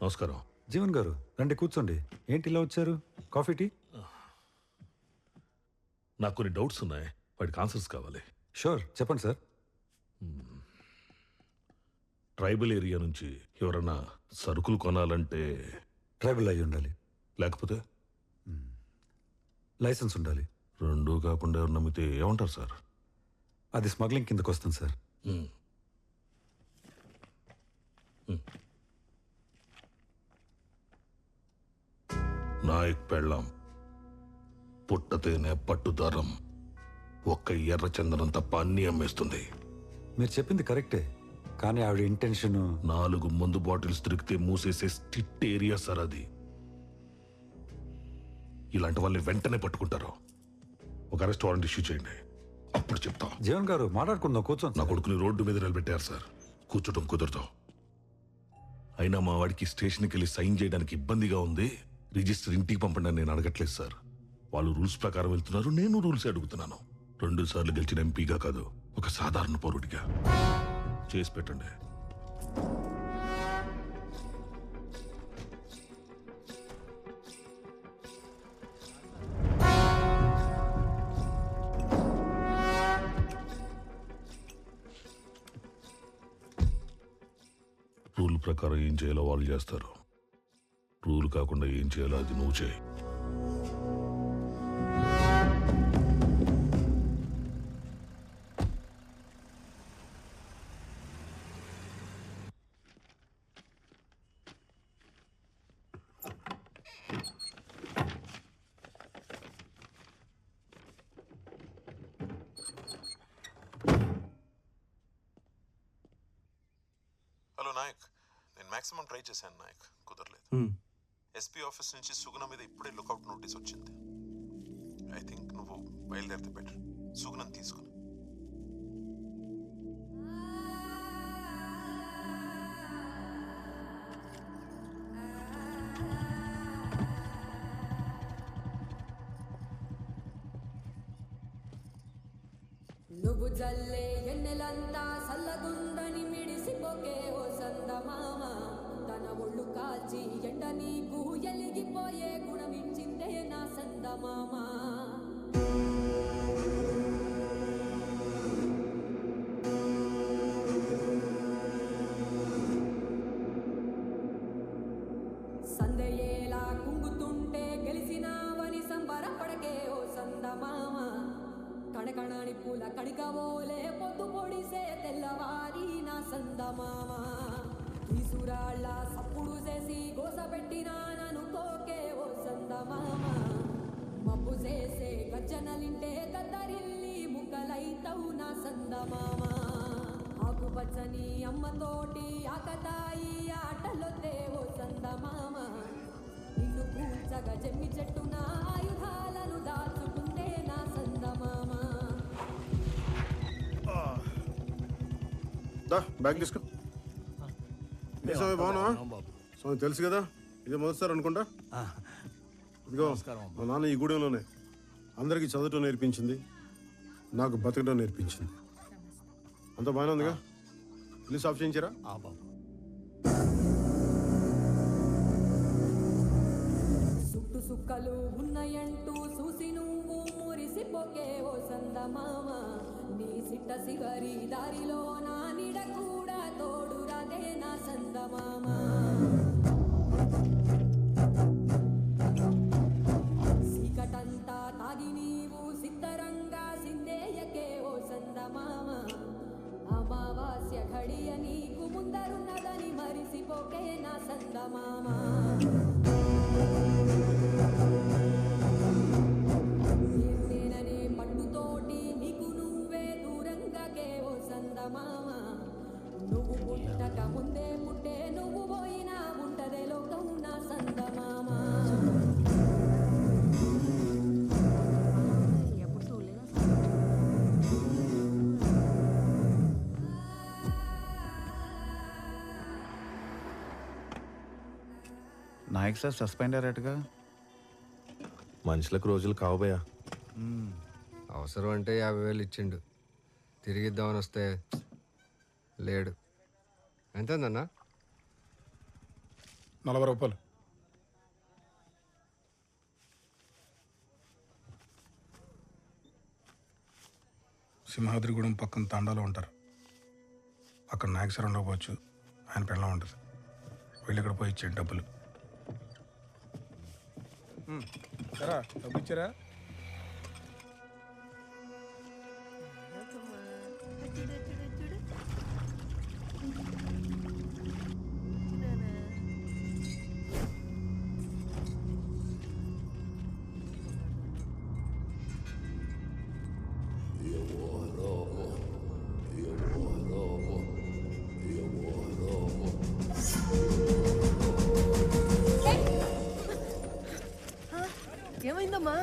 నమస్కారం. జీవన్ గారు రండి కూర్చోండి. ఏంటి ఇలా వచ్చారు? Coffee tea? నాకు కొన్ని డౌట్స్ ఉన్నాయి, వాటికి ఆన్సర్స్ కావాలి. షూర్, చెప్పండి సార్. ట్రైబల్ ఏరియా నుంచి ఎవరన్నా సరుకులు కొనాలంటే ట్రైబల్ అయి ఉండాలి, లేకపోతే లైసెన్స్ ఉండాలి. రెండూ కాకుండా ఎవరు నమ్మితే ఏమంటారు సార్? అది స్మగ్లింగ్ కిందకు వస్తుంది సార్. నాయక్ పెళ్ళాం పుట్టతేనే పట్టుదారం ఒక్క ఎర్ర చందనం తప్ప అన్నీ అమ్మేస్తుంది. మీరు చెప్పింది కరెక్టే, కానీ ఆవిడ ఇంటెన్షన్ 4 మందు బాటిల్స్ దొరికితే మూసేసే స్ట్రిక్ట్ ఏరియా సార్ అది. ఇలాంటి వాళ్ళని వెంటనే పట్టుకుంటారు. ఒక అరెస్ట్ వారెంట్ ఇష్యూ చేయండి, అప్పుడు చెప్తా. జీవన్ గారు మాట్లాడుకుందాం, కూర్చోండి. నా కొడుకుని రోడ్డు మీద నిలబెట్టారు సార్, కూర్చోటం కుదరదు. అయినా మా వాడికి స్టేషన్కి వెళ్ళి సైన్ చేయడానికి ఇబ్బందిగా ఉంది. రిజిస్టర్ ఇంటికి పంపండి అని నేను అడగట్లేదు సార్. వాళ్ళు రూల్స్ ప్రకారం వెళ్తున్నారు, నేను రూల్స్ అడుగుతున్నాను. 2 సార్లు గెలిచిన ఎంపీగా కాదు, ఒక సాధారణ పౌరుడిగా చేసి పెట్టండి. రూల్ ప్రకారం ఏం చేయాలో వాళ్ళు చేస్తారు. రూల్ కాకుండా ఏం చేయాలో అది నువ్వు చేయి. హలో నాయక్, నేను మాక్సిమం ట్రై చేశాను నాయక్, కుదరలేదు. ఎస్పీ ఆఫీస్ నుంచి సుగుణ మీద ఇప్పుడే లుకౌట్ నోటీస్ వచ్చింది. ఐ థింక్ నువ్వు బయలుదేరితే బెటర్. సుగుణం తీసుకుని నువ్వు జల్లే ఎన్నెలంతా సల్లగుందని మిడిసిపోకే ఓ సందమామ. తన ఒళ్ళు కాల్చి ఎండ నీకు ఎలిగిపోయే గుణమిచ్చిందే నా సందమామ. సందయేలా కుంగుతుంటే గెలిసినావని సంబరపడకే ఓ సందమామ. కణకణాని పూల కణికవోలే పొద్దు పొడిసే తెల్లవారి నా సందమామ. తీసురాళ్ళ సప్పుడు చేసి గోసపెట్టినా ననుకోకే ఓ సందమామ. మబ్బు చేసే గజ్జనలింటే గద్దరిల్లి ముక్కలైతవు నా సందమామ. ఆకుపచ్చని అమ్మతోటి ఆకతాయి ఆటలొద్దే ఓ సందమామ. నిన్ను పూల్చగా జమ్మి చెట్టున ఆయుధాలను దాచుకుందే నా సందమామ. బ్యాగ్ తీసుకో. ఏ స్వామి బాగున్నావా? స్వామి తెలుసు కదా, ఇదే మొదటిసారి అనుకుంటా. ఇదిగో మా నాన్న ఈ గూడెంలోనే అందరికీ చదవటం నేర్పించింది, నాకు బతకడం నేర్పించింది. అంతా బాగానే ఉందిగా? ఇల్లు సాఫ్ చేయించారా? సుట్టు సుక్కలు ఉన్నాయంటూ చూసి నువ్వు మురిసిపోకే ఓ సందమామ. నీ సిట్ట సివరి దారిలో నా నిడ కూడా తోడురాదే నా సందమామ. సీకటంతా తాగి నీవు సిద్ధరంగా సిందేయకే ఓ సందమామ. అమావాస్య ఘడియ నీకు ముందరున్నదని మరిసిపోకే నా సందమామ. నేననే పట్టుతోటి నీకు నువ్వే దూరంగాకే ఓ సందమామ. నువ్వు పుట్టక ముందే పుట్టే నువ్వు పోయినా ఉంటదే లోకం నా సందమామ. నాయక్ సార్ సస్పెండ్ అయ్యారటగా. మనుషులకు రోజులు కావబోయా. అవసరం అంటే 50,000 ఇచ్చిండు, తిరిగిద్దామని వస్తే లేడు. ఎంతేందన్నా? 40 రూపాయలు. సింహాద్రిగూడెం పక్కన తాండాలో ఉంటారు. అక్కడ నాయక్ సార్ ఉండకపోవచ్చు, ఆయన పెళ్ళం ఉంటుంది. వెళ్ళి ఇక్కడ పోయి ఇచ్చేయండి డబ్బులు. సరే డబ్బు ఇచ్చారా? ఏమైందమ్మా?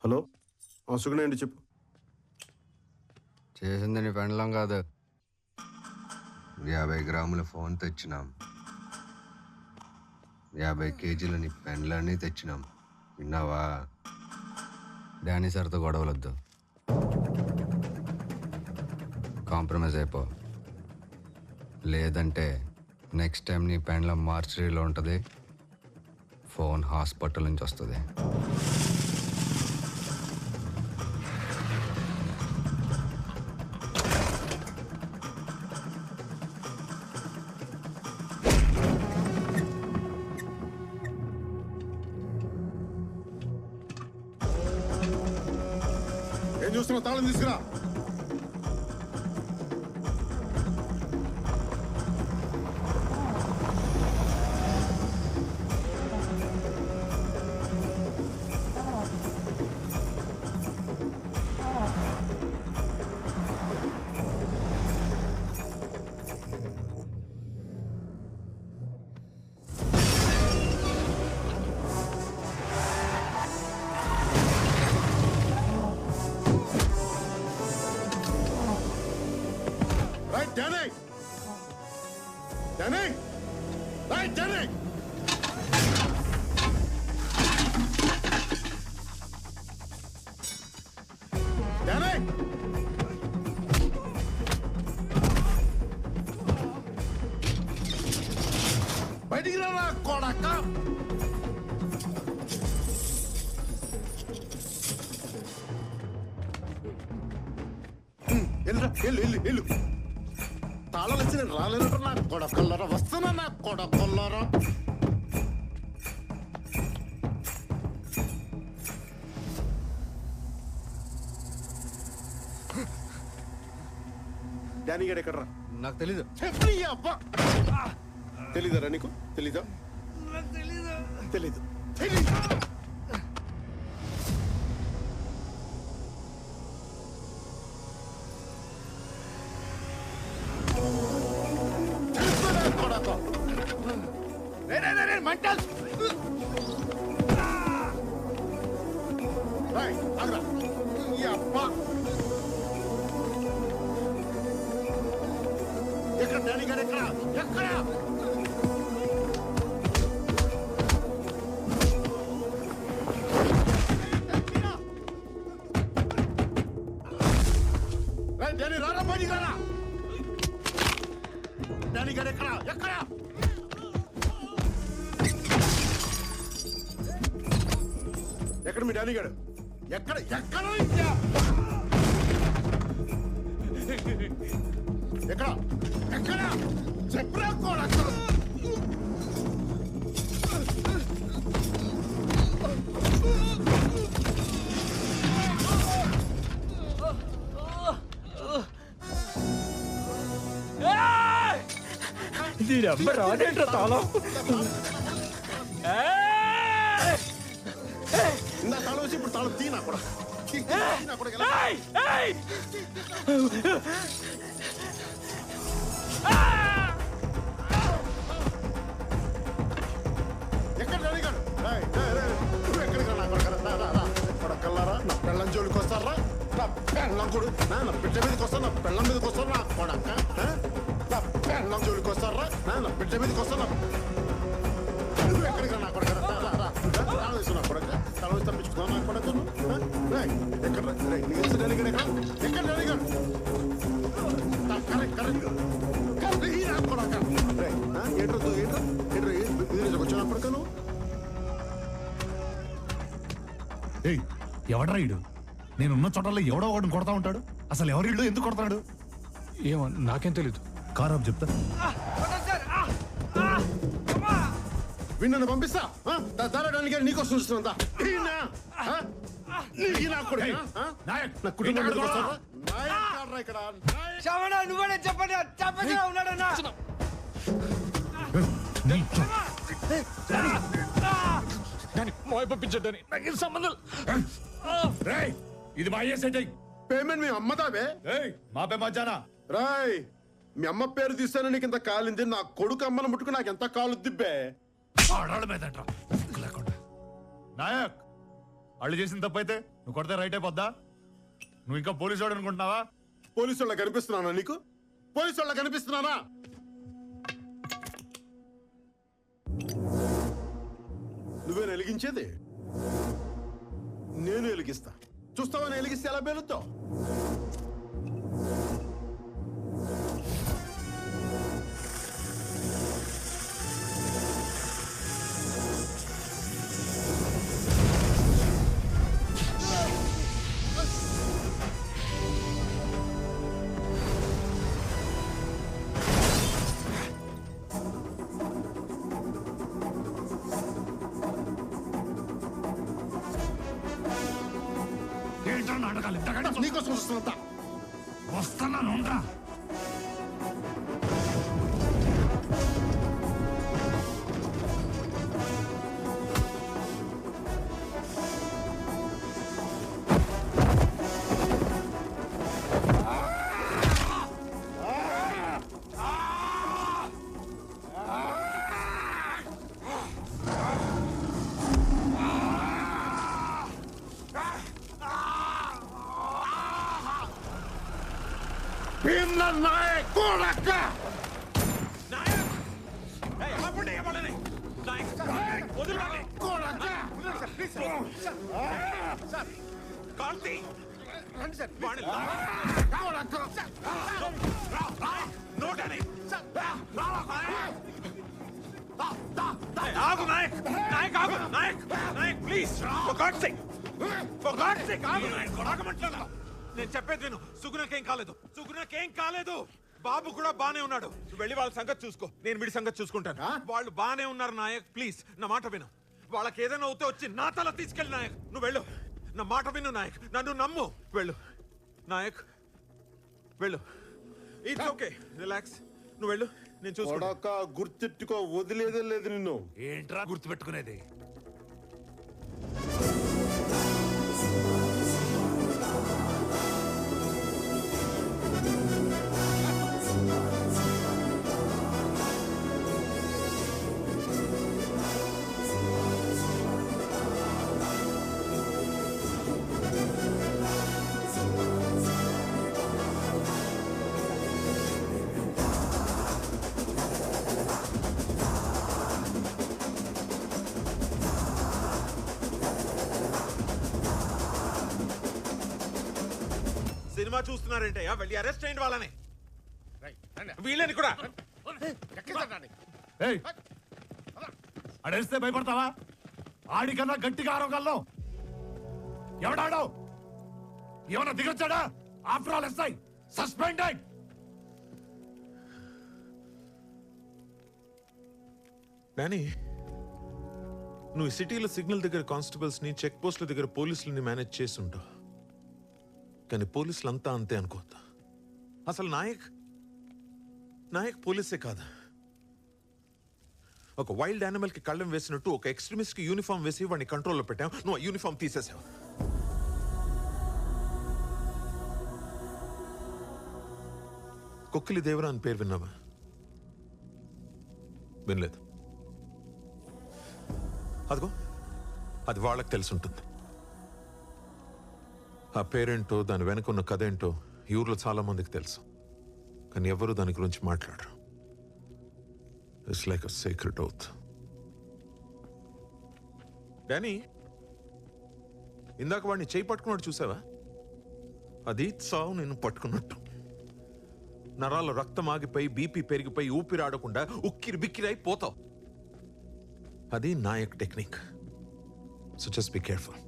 హలో, సుగుణ అండి, చెప్పు. చేసింది నీ పెండ్లం కాదు. 50 గ్రాముల ఫోన్ తెచ్చినాం, 50 కేజీల నీ పెండ్లాన్ని తెచ్చినాం. విన్నావా? డానీ సార్తో గొడవలొద్దు, కాంప్రమైజ్ అయిపో. లేదంటే నెక్స్ట్ టైం నీ పెండ్లం మార్చరీలో ఉంటుంది, ఫోన్ హాస్పిటల్ నుంచి వస్తుంది. ఏం చూస్తున్నావు? తాళం తీసుకురా. Right, Danny! Danny! Right, Danny! Danny! బయటికి రా కొడక. వెళ్ళు. తాళాలు వచ్చి నేను రాలేదంట నా కొడకల్లరా. వస్తున్నా నా కొడకల్లరా. డానీ గడ్ ఎక్కడరా? నాకు తెలీదు. అబ్బా, తెలీదరా నీకు? తెలీదా? తెలీదు. ఎక్కడ డానీ గారు? ఎక్కడ? డానీ రారా, బయటికి రారా. డానీ గారు ఎక్కడ? ఎక్కడ మీ డానీ గారు? ఎక్కడ? చెప్పరా కొడక. రాదేంట్రా తాళం? ఇందా తాళం వచ్చి ఇప్పుడు తాళం తీనా కూడా. ఎక్కడ డానీ గారు? నువ్వు ఎక్కడికి నా కొడకల్లారా నా పెళ్ళం జోలికి వస్తారా నా పెళ్ళం కూడా నా బిడ్డ మీదకి వస్తా నా పెళ్ళం మీదకి వస్తారా నా కొడక నా పెళ్ళం జోలికి వస్తారా నా బిడ్డ మీదకి వస్తా నువ్వు ఎక్కడికి నా కొడక వేసు నా కొడక తల వేసి తప్పించుకున్నా నా కొడక ఎక్కడ ఎక్కడ కరెక్ట్ కరెక్ట్ వచ్చా కొడకను ఎవడ్రా ఈడు నేనున్న చోటల్లో ఎవడో ఒకటి కొడతా ఉంటాడు. అసలు ఎవరిడు ఎందుకు కొడతాడు ఏమో నాకేం తెలీదు. కార్ ఆఫ్ చెప్తా. వీణ్ణను పంపిస్తా దారాడానికి నీకోసం చూస్తుందా నా కుటుంబం ఇక్కడ నువ్వే చెప్పండి ఉన్నాడన్నా పంపించండి నాకు సంబంధం. ఇది మా సెట్ పేమెంట్ మీ అమ్మదావే మాపే మధ్యాహ్న రాయ్ మీ అమ్మ పేరు తీస్తాను నీకు ఇంత కాలింది నా కొడుకు అమ్మను ముట్టుకు నాకు ఎంత కాలు దిబ్బే లేకుండా నాయక్ వాళ్ళు చేసిన తప్పైతే నువ్వు కొడితే రైట్ అయిపోద్దా? నువ్వు ఇంకా పోలీసు వాడు అనుకుంటున్నావా? పోలీసు వాళ్ళ కనిపిస్తున్నానా నీకు? పోలీసు వాళ్ళ కనిపిస్తున్నానా? నువ్వేను వెలిగించేది? నేను వెలిగిస్తా. చూస్తావా నేను వెలిగిస్తే ఎలా పేలుతావు? నీకోసం వస్తున్నా వస్తున్నాను. నేను చెప్పేది విను. సుగుణకేం కాలేదు, సుగుణకేం కాలేదు. బాబు కూడా బానే ఉన్నాడు. వెళ్ళి వాళ్ళ సంగతి చూసుకో, నేను వీడి సంగతి చూసుకుంటాను. వాళ్ళు బానే ఉన్నారు నాయక్, ప్లీజ్ నా మాట విను. వాళ్ళకి ఏదైనా అవుతే వచ్చి నా తల తీసుకెళ్ళి నాయక్. నువ్వు వెళ్ళు, నా మాట విను నాయక్, నన్ను నమ్ము. వెళ్ళు నాయక్, వెళ్ళు. It's okay, relax. నువ్వు వెళ్ళు, నేను చూసుకో. గుర్తెట్టుకో, వదిలేదే లేదు నిన్ను. ఏంట్రా గుర్తుపెట్టుకునేది? సినిమా చూస్తున్నారంటే వెళ్ళి అరెస్ట్ అయ్యింది వాళ్ళని, వీళ్ళని కూడా. అడేస్తే భయపడతావా? ఆడికన్నా గట్టిగా ఆరోగ్యాల్లో ఎవడాడో ఏమన్నా దిగొచ్చాడా? After all SI suspended. Danny, నువ్వు సిటీలో సిగ్నల్ దగ్గర కానిస్టేబుల్స్ ని, చెక్ పోస్టుల దగ్గర పోలీసులని మేనేజ్ చేస్తుంటావు. కానీ పోలీసులు అంతా అంతే అనుకోవద్దు. అసలు నాయక్ పోలీసే కాదు. ఒక వైల్డ్ యానిమల్ కి కళ్ళం వేసినట్టు ఒక ఎక్స్ట్రీమిస్ట్ కి యూనిఫామ్ వేసి వాడిని కంట్రోల్లో పెట్టావు. నువ్వు ఆ యూనిఫామ్ తీసేసావు. కొక్కిలి దేవరా అని పేరు విన్నావా? వినలేదు. అదిగో అది వాళ్ళకి తెలిసి ఉంటుంది. ఆ పేరేంటో దాని వెనక ఉన్న కథ ఏంటో ఈ ఊర్లో చాలా మందికి తెలుసు, కానీ ఎవరు దాని గురించి మాట్లాడరు. It's like a secret oath. Danny, ఇందాక వాడిని చేయి పట్టుకున్నాడు చూసావా? అది చావు నేను పట్టుకున్నట్టు. నరాల్లో రక్తం ఆగిపోయి బీపీ పెరిగిపోయి ఊపిరాడకుండా ఉక్కిరి బిక్కిరై పోతావు. అది Nayak technique. So just be careful.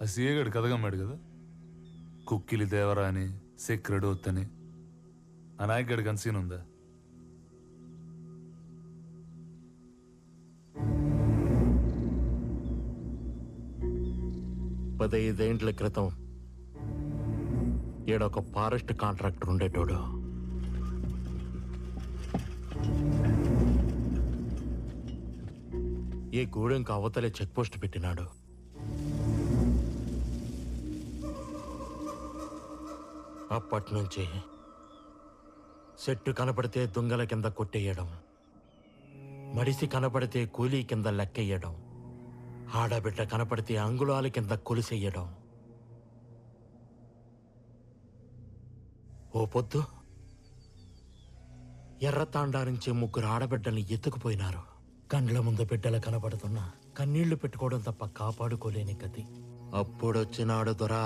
ఆ సీఏ గడు కథగమ్మాడు కదా, కుక్కిలి దేవరా అని, సెక్రెడ్ ఒత్తని. ఆ నాయక్ గడికి అంత సీన్ ఉందా? పదైదేండ్ల క్రితం ఈడొక ఫారెస్ట్ కాంట్రాక్టర్ ఉండేటోడు. ఈ గూడెంకి అవతలే చెక్ పోస్ట్ పెట్టినాడు. అప్పటి నుంచి చెట్టు కనపడితే దుంగల కింద కొట్టేయడం, మడిసి కనపడితే కూలీ కింద లెక్కెయ్యడం, ఆడబిడ్డ కనపడితే అంగుళాల కింద కొలిసెయ్యడం. ఓ పొద్దు ఎర్రతాండా నుంచి 3 ఆడబిడ్డల్ని ఎత్తుకుపోయినారు. కండ్ల ముందు బిడ్డలు కనపడుతున్నా కన్నీళ్లు పెట్టుకోవడం తప్ప కాపాడుకోలేని గతి. అప్పుడొచ్చినాడు దొరా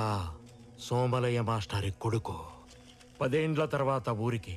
సోమలయ్య మాస్టారి కొడుకు. 10 ఏండ్ల తర్వాత ఊరికి